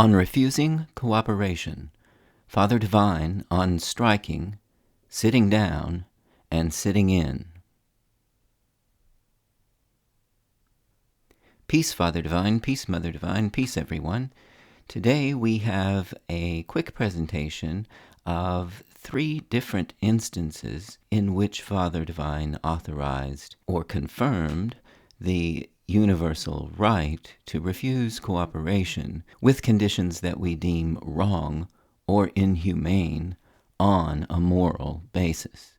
On refusing cooperation, Father Divine on striking, sitting down, and sitting in. Peace, Father Divine, peace, Mother Divine, peace, everyone. Today we have a quick presentation of 3 different instances in which Father Divine authorized or confirmed the universal right to refuse cooperation with conditions that we deem wrong or inhumane on a moral basis.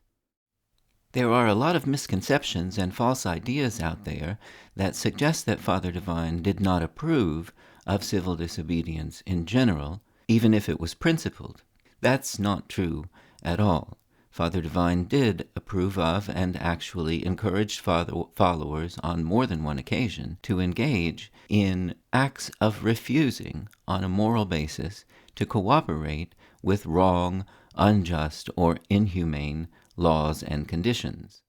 There are a lot of misconceptions and false ideas out there that suggest that Father Divine did not approve of civil disobedience in general, even if it was principled. That's not true at all. Father Divine did approve of and actually encouraged followers on more than one occasion to engage in acts of refusing on a moral basis to cooperate with wrong, unjust, or inhumane laws and conditions.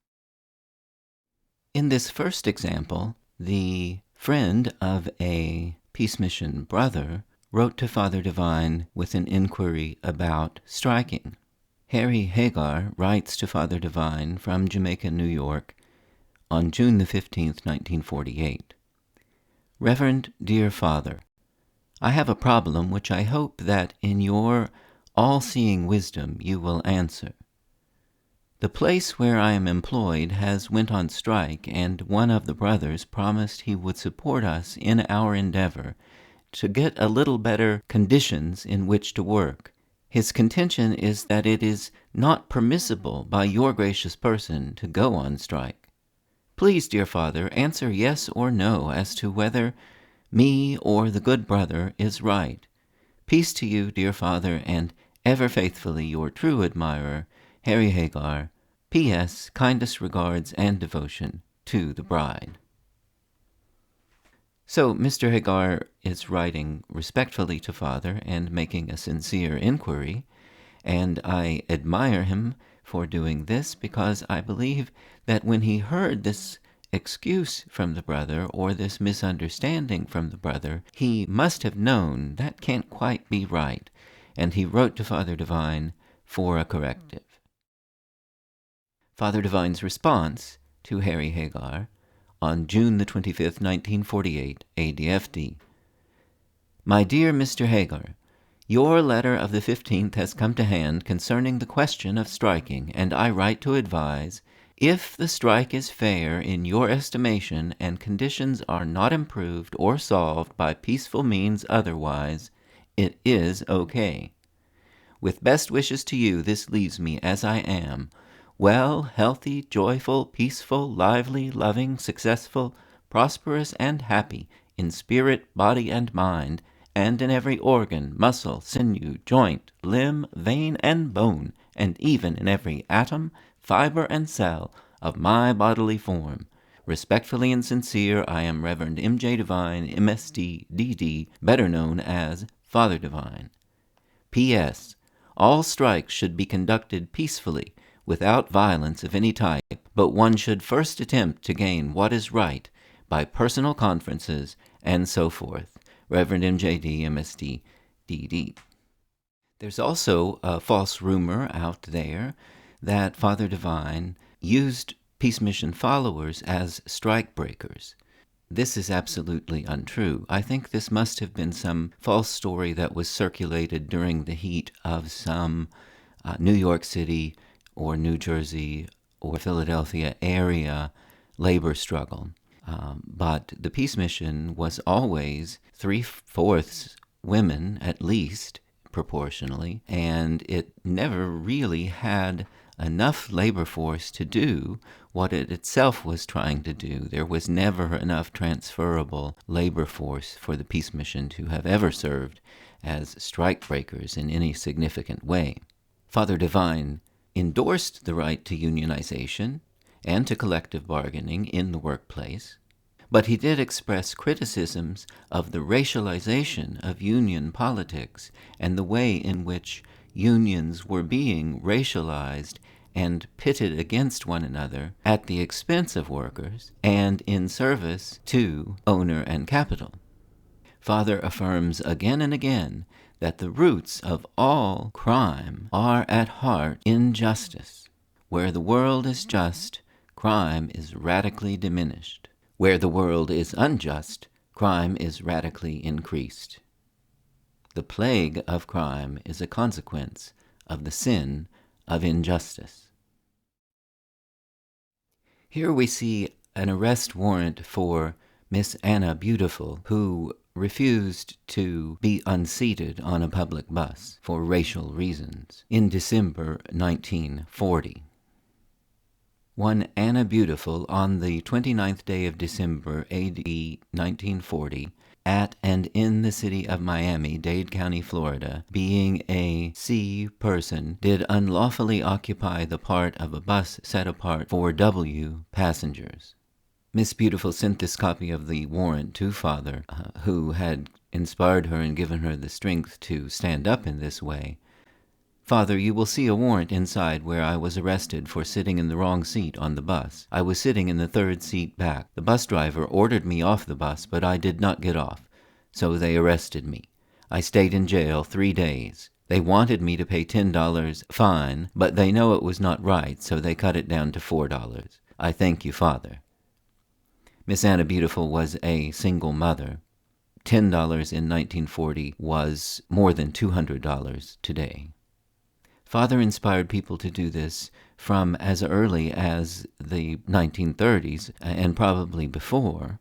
In this first example, the friend of a peace mission brother wrote to Father Divine with an inquiry about striking. Harry Hagar writes to Father Divine from Jamaica, New York, on June the 15th, 1948. Reverend Dear Father, I have a problem which I hope that in your all-seeing wisdom you will answer. The place where I am employed has went on strike, and one of the brothers promised he would support us in our endeavor to get a little better conditions in which to work. His contention is that it is not permissible by your gracious person to go on strike. Please, dear Father, answer yes or no as to whether me or the good brother is right. Peace to you, dear Father, and ever faithfully your true admirer, Harry Hagar. P.S. Kindest regards and devotion to the bride. So Mr. Hagar is writing respectfully to Father and making a sincere inquiry, and I admire him for doing this because I believe that when he heard this excuse from the brother or this misunderstanding from the brother, he must have known that can't quite be right, and he wrote to Father Divine for a corrective. Father Divine's response to Harry Hagar on June the 25th, 1948, ADFD. My dear Mr. Hagar, your letter of the 15th has come to hand concerning the question of striking, and I write to advise, if the strike is fair in your estimation and conditions are not improved or solved by peaceful means otherwise, it is okay. With best wishes to you, this leaves me as I am, well, healthy, joyful, peaceful, lively, loving, successful, prosperous, and happy in spirit, body, and mind, and in every organ, muscle, sinew, joint, limb, vein, and bone, and even in every atom, fiber, and cell of my bodily form. Respectfully and sincere, I am Reverend M.J. Divine, M.S.D., D.D., better known as Father Divine. P.S. All strikes should be conducted peacefully, without violence of any type, but one should first attempt to gain what is right by personal conferences and so forth. Reverend MJD, MSD, DD. There's also a false rumor out there that Father Divine used Peace Mission followers as strike breakers. This is absolutely untrue. I think this must have been some false story that was circulated during the heat of some New York City or New Jersey or Philadelphia area labor struggle. But the Peace Mission was always 3/4 women, at least, proportionally, and it never really had enough labor force to do what it itself was trying to do. There was never enough transferable labor force for the Peace Mission to have ever served as strike breakers in any significant way. Father Divine endorsed the right to unionization and to collective bargaining in the workplace, but he did express criticisms of the racialization of union politics and the way in which unions were being racialized and pitted against one another at the expense of workers and in service to owner and capital. Father affirms again and again that the roots of all crime are at heart injustice. Where the world is just, crime is radically diminished. Where the world is unjust, crime is radically increased. The plague of crime is a consequence of the sin of injustice. Here we see an arrest warrant for Miss Anna Beautiful, who refused to be unseated on a public bus for racial reasons in December 1940. One Anna Beautiful, on the 29th day of December, A.D. 1940, at and in the city of Miami, Dade County, Florida, being a C person, did unlawfully occupy the part of a bus set apart for W passengers. Miss Beautiful sent this copy of the warrant to Father, who had inspired her and given her the strength to stand up in this way. Father, you will see a warrant inside where I was arrested for sitting in the wrong seat on the bus. I was sitting in the third seat back. The bus driver ordered me off the bus, but I did not get off, so they arrested me. I stayed in jail 3 days. They wanted me to pay $10 fine, but they know it was not right, so they cut it down to $4. I thank you, Father. Miss Anna Beautiful was a single mother. $10 in 1940 was more than $200 today. Father inspired people to do this from as early as the 1930s, and probably before.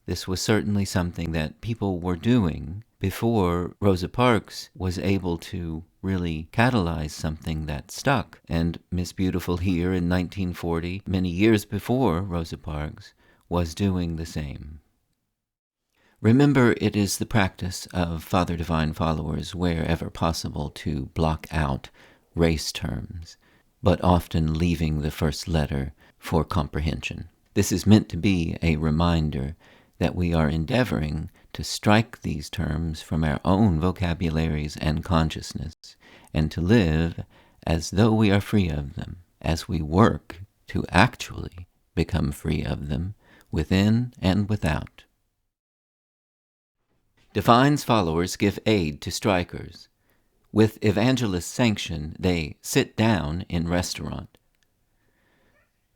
This was certainly something that people were doing before Rosa Parks was able to really catalyze something that stuck. And Miss Beautiful here in 1940, many years before Rosa Parks, was doing the same. Remember, it is the practice of Father Divine followers, wherever possible, to block out race terms, but often leaving the first letter for comprehension. This is meant to be a reminder that we are endeavoring to strike these terms from our own vocabularies and consciousness, and to live as though we are free of them, as we work to actually become free of them, within and without. Divine's followers give aid to strikers. With evangelist sanction, they sit down in restaurant.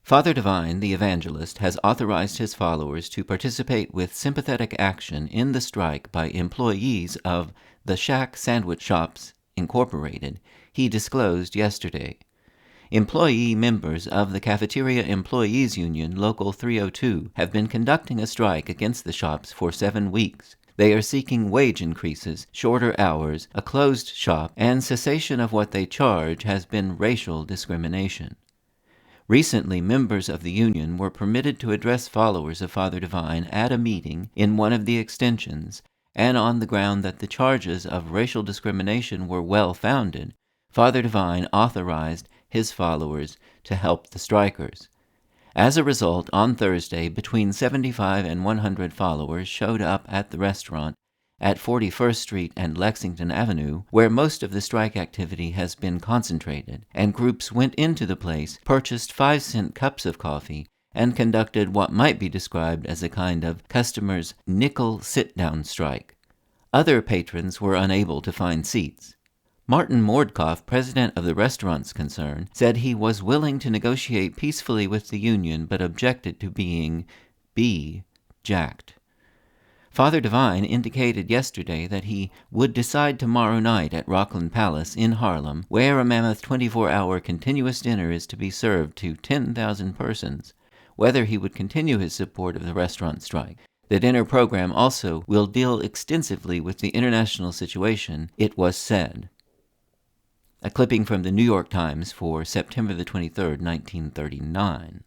Father Divine, the evangelist, has authorized his followers to participate with sympathetic action in the strike by employees of the Shack Sandwich Shops, Incorporated, he disclosed yesterday. Employee members of the Cafeteria Employees Union, Local 302, have been conducting a strike against the shops for 7 weeks. They are seeking wage increases, shorter hours, a closed shop, and cessation of what they charge has been racial discrimination. Recently, members of the union were permitted to address followers of Father Divine at a meeting in one of the extensions, and on the ground that the charges of racial discrimination were well-founded, Father Divine authorized his followers to help the strikers. As a result, on Thursday, between 75 and 100 followers showed up at the restaurant at 41st Street and Lexington Avenue, where most of the strike activity has been concentrated, and groups went into the place, purchased 5-cent cups of coffee, and conducted what might be described as a kind of customer's nickel sit-down strike. Other patrons were unable to find seats. Martin Mordkoff, president of the restaurant's concern, said he was willing to negotiate peacefully with the union but objected to being jacked. Father Divine indicated yesterday that he would decide tomorrow night at Rockland Palace in Harlem, where a mammoth 24-hour continuous dinner is to be served to 10,000 persons, whether he would continue his support of the restaurant strike. The dinner program also will deal extensively with the international situation, it was said. A clipping from the New York Times for September the 23rd, 1939.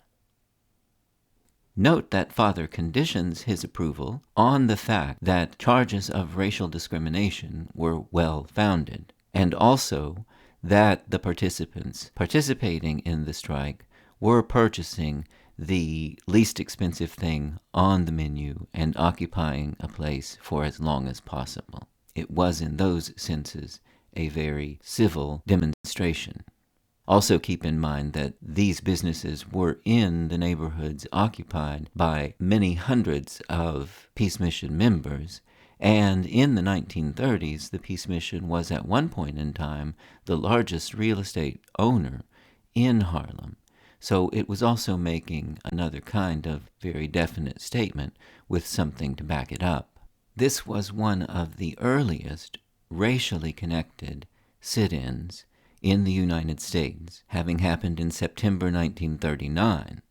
Note that Father conditions his approval on the fact that charges of racial discrimination were well-founded, and also that the participants participating in the strike were purchasing the least expensive thing on the menu and occupying a place for as long as possible. It was in those senses a very civil demonstration. Also keep in mind that these businesses were in the neighborhoods occupied by many hundreds of Peace Mission members, And in the 1930s, the Peace Mission was at one point in time the largest real estate owner in Harlem. So it was also making another kind of very definite statement with something to back it up. This was one of the earliest racially connected sit-ins in the United States, having happened in September 1939.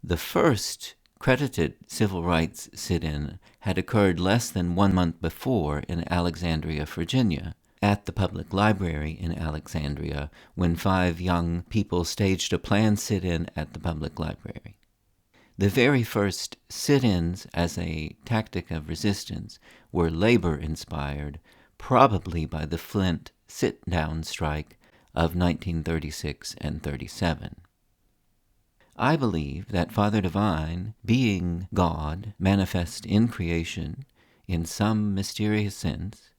The first credited civil rights sit-in had occurred less than 1 month before in Alexandria, Virginia, at the public library in Alexandria, when 5 young people staged a planned sit-in at the public library. The very first sit-ins as a tactic of resistance were labor-inspired, probably by the Flint sit-down strike of 1936 and 37. I believe that Father Divine, being God, manifest in creation in some mysterious sense,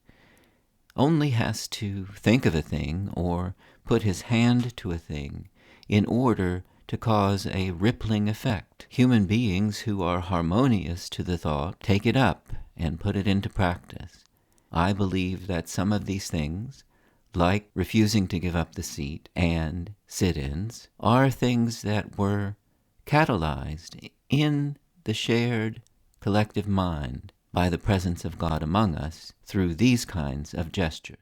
only has to think of a thing or put his hand to a thing in order to cause a rippling effect. Human beings who are harmonious to the thought take it up and put it into practice. I believe that some of these things, like refusing to give up the seat and sit-ins, are things that were catalyzed in the shared collective mind by the presence of God among us through these kinds of gestures.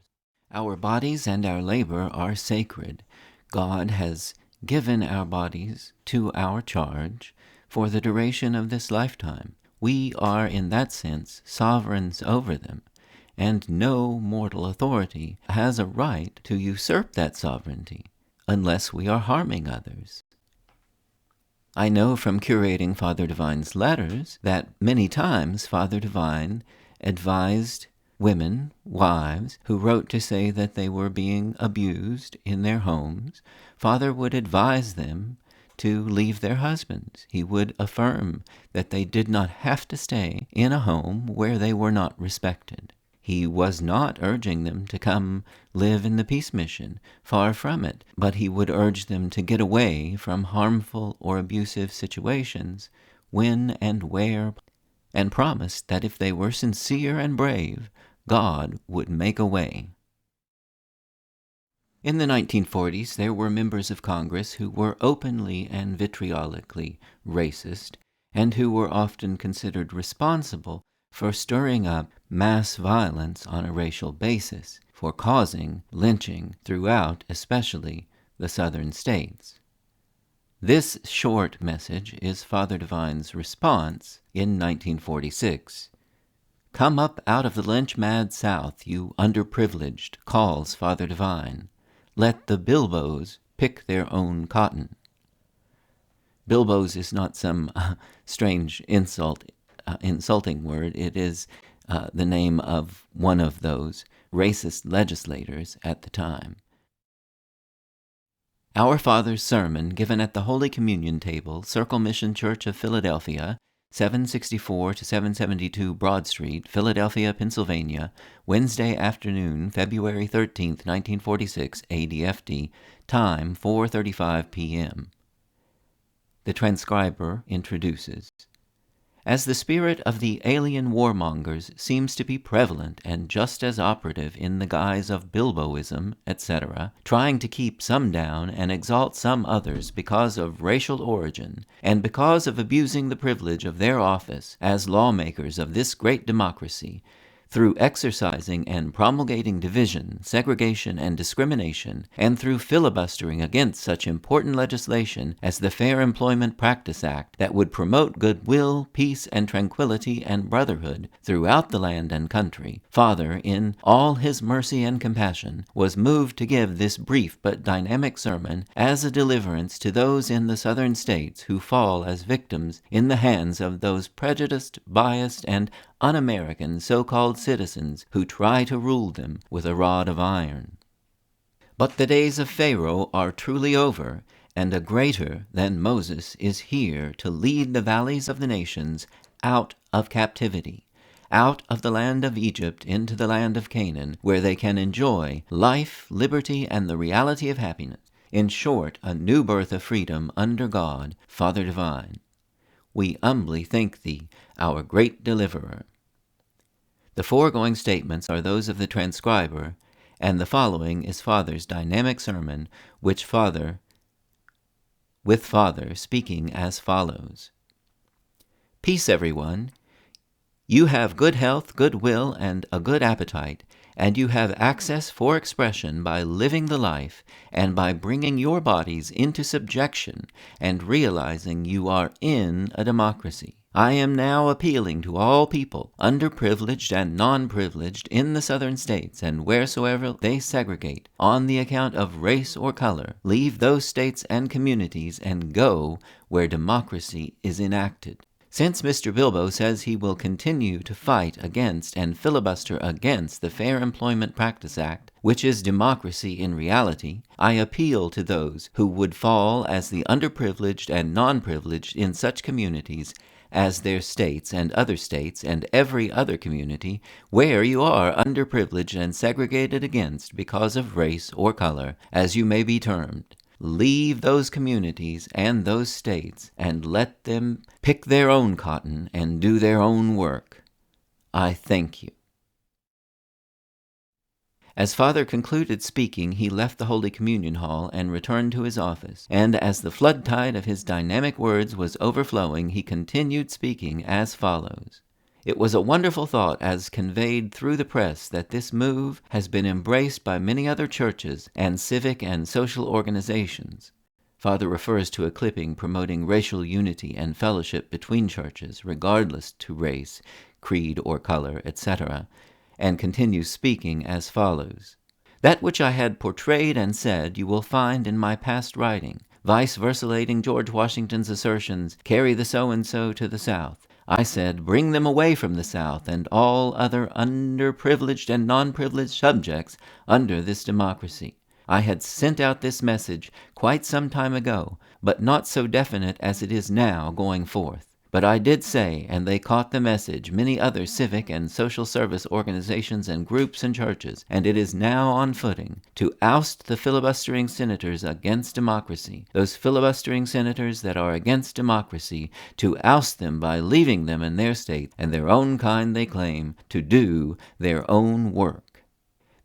Our bodies and our labor are sacred. God has given our bodies to our charge for the duration of this lifetime. We are, in that sense, sovereigns over them, and no mortal authority has a right to usurp that sovereignty unless we are harming others. I know from curating Father Divine's letters that many times Father Divine advised women, wives, who wrote to say that they were being abused in their homes. Father would advise them to leave their husbands. He would affirm that they did not have to stay in a home where they were not respected. He was not urging them to come live in the Peace Mission, far from it, but he would urge them to get away from harmful or abusive situations when and where, and promised that if they were sincere and brave, God would make a way. In the 1940s, there were members of Congress who were openly and vitriolically racist, and who were often considered responsible for stirring up mass violence on a racial basis, for causing lynching throughout, especially the southern states. This short message is Father Divine's response in 1946. "Come up out of the lynch-mad South, you underprivileged," calls Father Divine. "Let the Bilbos pick their own cotton." Bilbos is not some strange insulting word. It is the name of one of those racist legislators at the time. Our Father's sermon, given at the Holy Communion table, Circle Mission Church of Philadelphia, 764 to 772 Broad Street, Philadelphia, Pennsylvania, Wednesday afternoon, February 13th, 1946, ADFD, time 4:35 p.m. The transcriber introduces. As the spirit of the alien warmongers seems to be prevalent and just as operative in the guise of Bilboism, etc., trying to keep some down and exalt some others because of racial origin, and because of abusing the privilege of their office as lawmakers of this great democracy, through exercising and promulgating division, segregation, and discrimination, and through filibustering against such important legislation as the Fair Employment Practice Act that would promote goodwill, peace, and tranquility and brotherhood throughout the land and country, Father, in all his mercy and compassion, was moved to give this brief but dynamic sermon as a deliverance to those in the southern states who fall as victims in the hands of those prejudiced, biased, and un-American so-called citizens who try to rule them with a rod of iron. But the days of Pharaoh are truly over, and a greater than Moses is here to lead the valleys of the nations out of captivity, out of the land of Egypt into the land of Canaan, where they can enjoy life, liberty, and the reality of happiness. In short, a new birth of freedom under God, Father Divine. We humbly thank Thee, our great Deliverer. The foregoing statements are those of the transcriber, and the following is Father's dynamic sermon, with Father speaking as follows. Peace, everyone. You have good health, good will, and a good appetite, and you have access for expression by living the life and by bringing your bodies into subjection and realizing you are in a democracy. I am now appealing to all people, underprivileged and non-privileged, in the southern states and wheresoever they segregate on the account of race or color. Leave those states and communities and go where democracy is enacted. Since Mr. Bilbos says he will continue to fight against and filibuster against the Fair Employment Practice Act, which is democracy in reality, I appeal to those who would fall as the underprivileged and non-privileged in such communities as their states and every other community where you are underprivileged and segregated against because of race or color, as you may be termed. Leave those communities and those states and let them pick their own cotton and do their own work. I thank you. As Father concluded speaking, he left the Holy Communion Hall and returned to his office, and as the flood tide of his dynamic words was overflowing, he continued speaking as follows. It was a wonderful thought as conveyed through the press that this move has been embraced by many other churches and civic and social organizations. Father refers to a clipping promoting racial unity and fellowship between churches, regardless to race, creed, or color, etc., and continues speaking as follows. That which I had portrayed and said you will find in my past writing, vice versating George Washington's assertions, carry the so-and-so to the South. I said, bring them away from the South and all other underprivileged and non-privileged subjects under this democracy. I had sent out this message quite some time ago, but not so definite as it is now going forth. But I did say, and they caught the message, many other civic and social service organizations and groups and churches, and it is now on footing to oust the filibustering senators against democracy, those filibustering senators that are against democracy, to oust them by leaving them in their state and their own kind they claim to do their own work.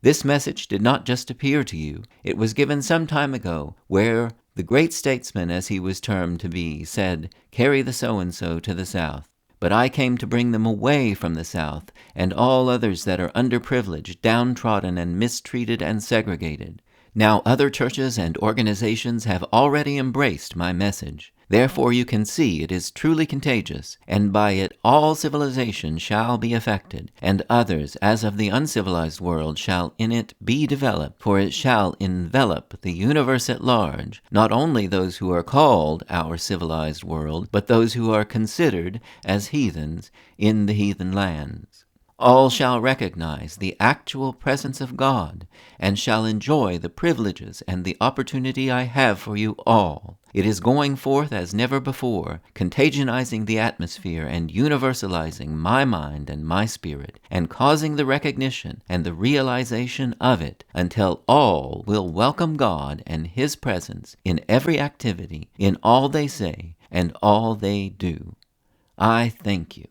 This message did not just appear to you. It was given some time ago, where the great statesman, as he was termed to be, said, carry the so-and-so to the South. But I came to bring them away from the South and all others that are underprivileged, downtrodden, and mistreated and segregated. Now other churches and organizations have already embraced my message. Therefore you can see it is truly contagious, and by it all civilization shall be affected, and others, as of the uncivilized world, shall in it be developed, for it shall envelop the universe at large, not only those who are called our civilized world, but those who are considered as heathens in the heathen lands. All shall recognize the actual presence of God, and shall enjoy the privileges and the opportunity I have for you all. It is going forth as never before, contagionizing the atmosphere and universalizing my mind and my spirit, and causing the recognition and the realization of it until all will welcome God and His presence in every activity, in all they say and all they do. I thank you.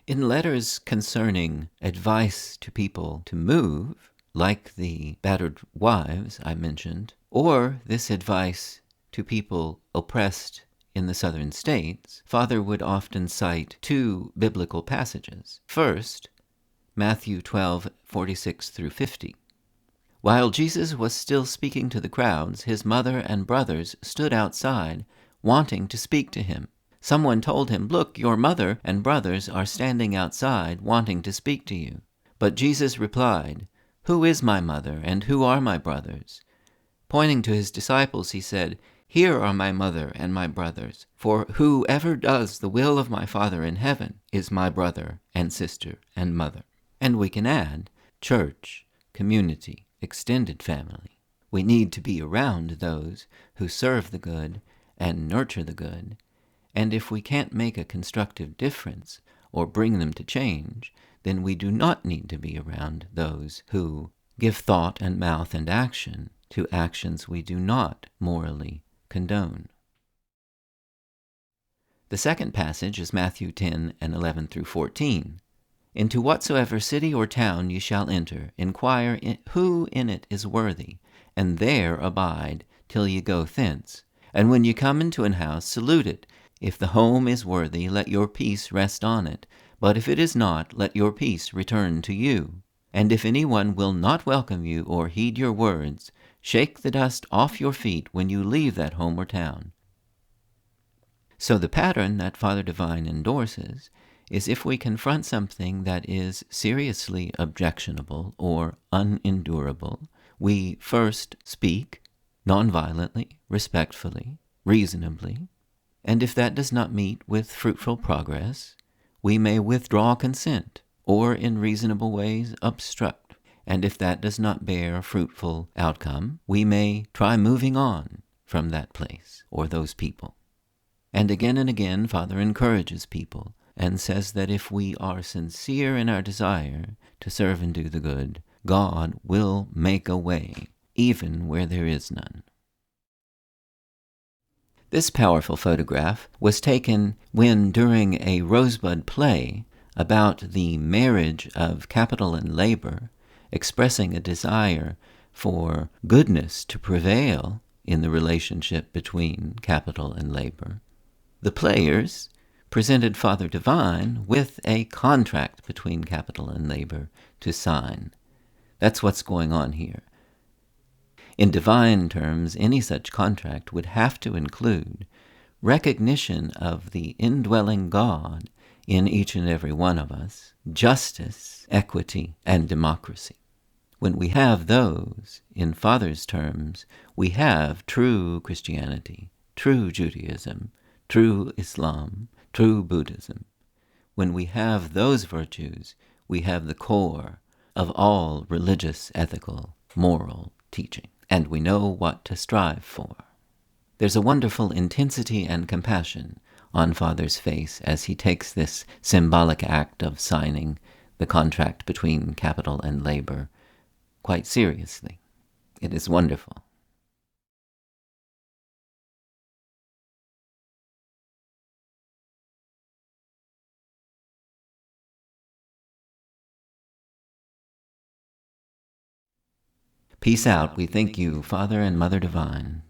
In letters concerning advice to people to move, like the battered wives I mentioned, or this advice to people oppressed in the southern states, Father would often cite two biblical passages. First, Matthew 12:46 through 50. While Jesus was still speaking to the crowds, his mother and brothers stood outside, wanting to speak to him. Someone told him, "Look, your mother and brothers are standing outside, wanting to speak to you." But Jesus replied, "Who is my mother, and who are my brothers?" Pointing to his disciples, he said, "Here are my mother and my brothers, for whoever does the will of my Father in heaven is my brother and sister and mother." And we can add, church, community, extended family. We need to be around those who serve the good and nurture the good. And if we can't make a constructive difference or bring them to change, then we do not need to be around those who give thought and mouth and action to actions we do not morally condone. The second passage is Matthew 10 and 11 through 14. Into whatsoever city or town ye shall enter, inquire who in it is worthy, and there abide till ye go thence. And when ye come into an house, salute it. If the home is worthy, let your peace rest on it. But if it is not, let your peace return to you. And if any one will not welcome you or heed your words, shake the dust off your feet when you leave that home or town. So the pattern that Father Divine endorses is if we confront something that is seriously objectionable or unendurable, we first speak nonviolently, respectfully, reasonably, and if that does not meet with fruitful progress, we may withdraw consent or in reasonable ways obstruct. And if that does not bear fruitful outcome, we may try moving on from that place or those people. And again, Father encourages people and says that if we are sincere in our desire to serve and do the good, God will make a way, even where there is none. This powerful photograph was taken when, during a Rosebud play about the marriage of capital and labor, expressing a desire for goodness to prevail in the relationship between capital and labor, the players presented Father Divine with a contract between capital and labor to sign. That's what's going on here. In divine terms, any such contract would have to include recognition of the indwelling God in each and every one of us, justice, equity, and democracy. When we have those, in Father's terms, we have true Christianity, true Judaism, true Islam, true Buddhism. When we have those virtues, we have the core of all religious, ethical, moral teaching, and we know what to strive for. There's a wonderful intensity and compassion on Father's face as he takes this symbolic act of signing the contract between capital and labor quite seriously. It is wonderful. Peace out. We thank you, Father and Mother Divine.